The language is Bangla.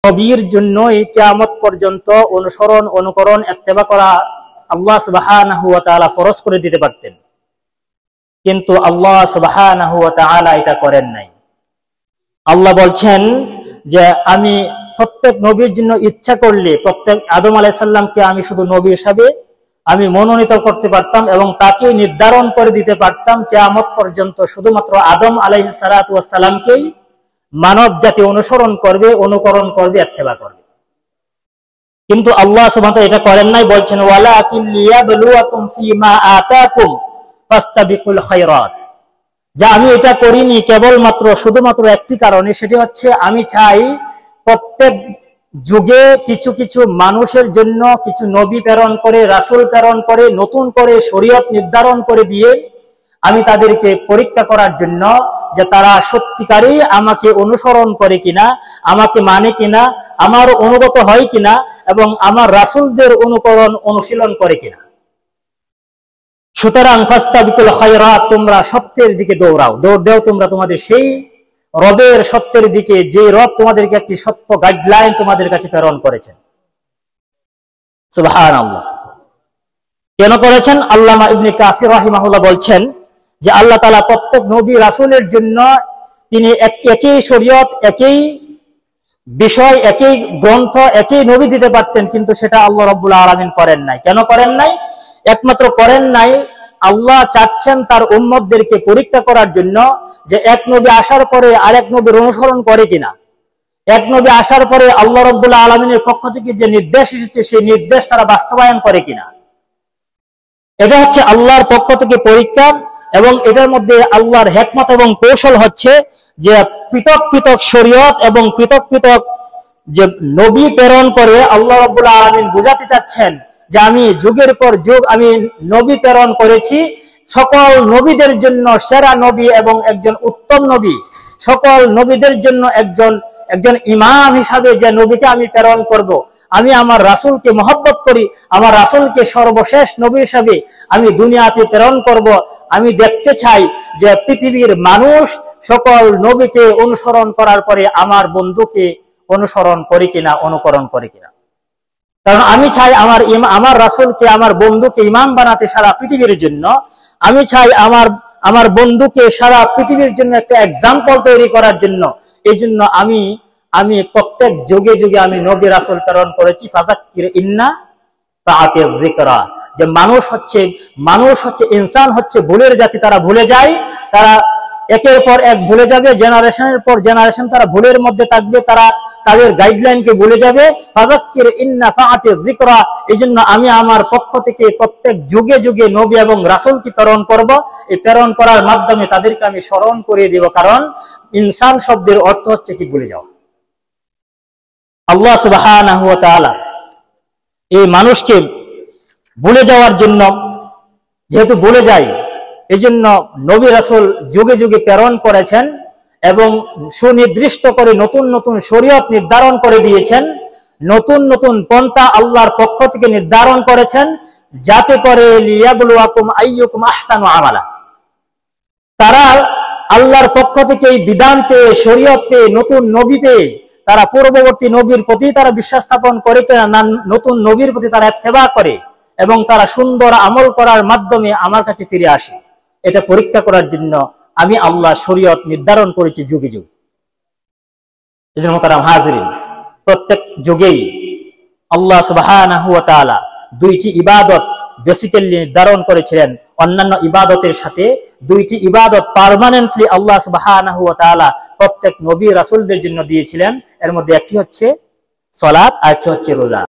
নবীর জন্য এই কিয়ামত পর্যন্ত অনুসরণ অনুকরণ ইত্তেবা করা আল্লাহ সুবহানাহু ওয়া তাআলা ফরজ করে দিতে পারতেন, কিন্তু আল্লাহ সুবহানাহু ওয়া তাআলা এটা করেন নাই। আল্লাহ বলছেন যে আমি প্রত্যেক নবীর জন্য ইচ্ছা করলে প্রত্যেক আদম আলাইহিস সালামকে আমি শুধু নবী হিসাবে আমি মনোনীত করতে পারতাম এবং তাকে নির্ধারণ করে দিতে পারতাম কিয়ামত পর্যন্ত শুধুমাত্র আদম আলাইহিস সালাতু ওয়াস সালামকেই মানব জাতি অনুসরণ করবে, অনুকরণ করবে, ইত্তেবা করবে। কিন্তু আল্লাহ সুবহানাহু ওয়া তাআলা এটা করেন নাই। বলছেন ওয়ালাকিন লিয়াবলুয়াকুম ফীমা আতাকুম ফাস্তাবিকুল খায়রাত, যা আমি এটা করিনি কেবলমাত্র শুধুমাত্র একটি কারণে, সেটি হচ্ছে আমি চাই প্রত্যেক যুগে কিছু কিছু মানুষের জন্য কিছু নবী প্রেরণ করে, রাসূল প্রেরণ করে, নতুন করে শরীয়ত নির্ধারণ করে দিয়ে আমি তাদেরকে পরীক্ষা করার জন্য যে তারা সত্যিকারই আমাকে অনুসরণ করে কিনা, আমাকে মানে কিনা, আমার অনুগত হয় কিনা এবং আমার রাসূলদের অনুকরণ অনুশীলন করে কিনা। সুতরাং ফাস্তাবিকুল খায়রাত, তোমরা সত্যের দিকে দৌড়াও, দৌড় দাও তোমরা তোমাদের সেই রবের সত্যের দিকে, যে রব তোমাদেরকে একটি সত্য গাইডলাইন তোমাদের কাছে প্রেরণ করেছেন। সুবহানাল্লাহ। কেন করেছেন? আল্লামা ইবনে কাসির রাহিমাহুল্লাহ বলছেন যে আল্লাহ তাআলা প্রত্যেক নবী রাসূলের জন্য তিনি একই শরীয়ত, একই বিষয়, একই গ্রন্থ, একই নবী দিতে পারতেন, কিন্তু সেটা আল্লাহ রাব্বুল আলামিন করেন নাই। কেন করেন নাই? একমাত্র করেন নাই, আল্লাহ চাচ্ছেন তার উম্মতদেরকে পরীক্ষা করার জন্য যে এক নবী আসার পরে আরেক নবীর অনুসরণ করে কিনা, এক নবী আসার পরে আল্লাহ রাব্বুল আলামিনের পক্ষ থেকে যে নির্দেশ এসেছে সেই নির্দেশ তারা বাস্তবায়ন করে কিনা। এটা হচ্ছে আল্লাহর পক্ষ থেকে পরীক্ষা, এবং এটার মধ্যে আল্লাহর হিকমত এবং কৌশল হচ্ছে যে পৃথক পৃথক শরীয়ত এবং পৃথক পৃথক যে নবী প্রেরণ করে আল্লাহ রাব্বুল আলামিন বুঝাতে চাচ্ছেন যে আমি যুগের পর যুগ আমি নবী প্রেরণ করেছি, সকল নবীদের জন্য সেরা নবী এবং একজন উত্তম নবী, সকল নবীদের জন্য একজন ইমাম হিসাবে যে নবীকে আমি প্রেরণ করব। আমি আমার রাসূলকে মহব্বত করি, আমার রাসূলকে সর্বশেষ নবী হিসাবে আমি দুনিয়াতে প্রেরণ করব। আমি দেখতে চাই যে পৃথিবীর মানুষ সকল নবীকে অনুসরণ করার পরে আমার বন্ধুকে অনুসরণ করে কিনা, অনুকরণ করে কিনা। কারণ আমি চাই আমার রাসূলকে, আমার বন্ধুকে ইমাম বানাতে সারা পৃথিবীর জন্য। আমি চাই আমার বন্ধুকে সারা পৃথিবীর জন্য একটা এক্সাম্পল তৈরি করার জন্য। এই জন্য আমি প্রত্যেক যুগে যুগে আমি নবী রাসূল প্রেরণ করেছি। ফাযাক্কির ইন্না তাআতিয যিকরা, যে মানুষ হচ্ছে ইনসান হচ্ছে ভুলের জাতি, তারা ভুলে যায়, তারা একের পর এক ভুলে যাবে, জেনারেশনের পর জেনারেশন তারা ভুলের মধ্যে থাকবে, তারা তাদের গাইডলাইনকে ভুলে যাবে। ফাযাক্কির ইন্না তাআতিয যিকরা, এইজন্য আমি আমার পক্ষ থেকে প্রত্যেক যুগে যুগে নবী এবং রাসূলকে প্রেরণ করব। এই প্রেরণ করার মাধ্যমে তাদেরকে আমি স্মরণ করিয়ে দেব, কারণ ইনসান শব্দের অর্থ হচ্ছে কি ভুলে যাওয়া। আল্লাহ সুবহানাহু ওয়া তাআলা এই মানুষকে ভুলে যাওয়ার জন্য, যেহেতু ভুলে যায়, এই জন্য নবী রাসূল যুগে যুগে প্রেরণ করেছেন এবং সুনির্দিষ্ট করে নতুন নতুন শরীয়ত নির্ধারণ করে দিয়েছেন, নতুন নতুন পন্থা আল্লাহর পক্ষ থেকে নির্ধারণ করেছেন, যাতে করে লিয়াবলুয়াকুম আইয়ুকুম আহসানু আমালা, তারা আল্লাহর পক্ষ থেকে এই বিধান পেয়ে, শরীয়ত পেয়ে, নতুন নবী পেয়ে তারা পূর্ববর্তী নবীর প্রতি তারা বিশ্বাস স্থাপন করে কিনা, না নতুন নবীর প্রতি তারা ইত্তেবা করে এবং তারা সুন্দর আমল করার মাধ্যমে আমার কাছে ফিরে আসে। এটা পরীক্ষা করার জন্য আমি আল্লাহ শরীয়ত নির্ধারণ করেছি যুগে যুগে। এজন্য মোহতারাম হাজিরিন, প্রত্যেক যুগেই আল্লাহ সুবহানাহু ওয়া তাআলা দুইটি ইবাদত বেসিক্যালি নির্ধারণ করেছিলেন। অন্যান্য ইবাদতের সাথে দুইটি ইবাদত পার্মানেন্টলি আল্লাহ সুবহানাহু ওয়া তাআলা প্রত্যেক নবী রাসূলদের জন্য দিয়েছিলেন। এর মধ্যে একটি হচ্ছে সালাত আর একটি হচ্ছে রোজা।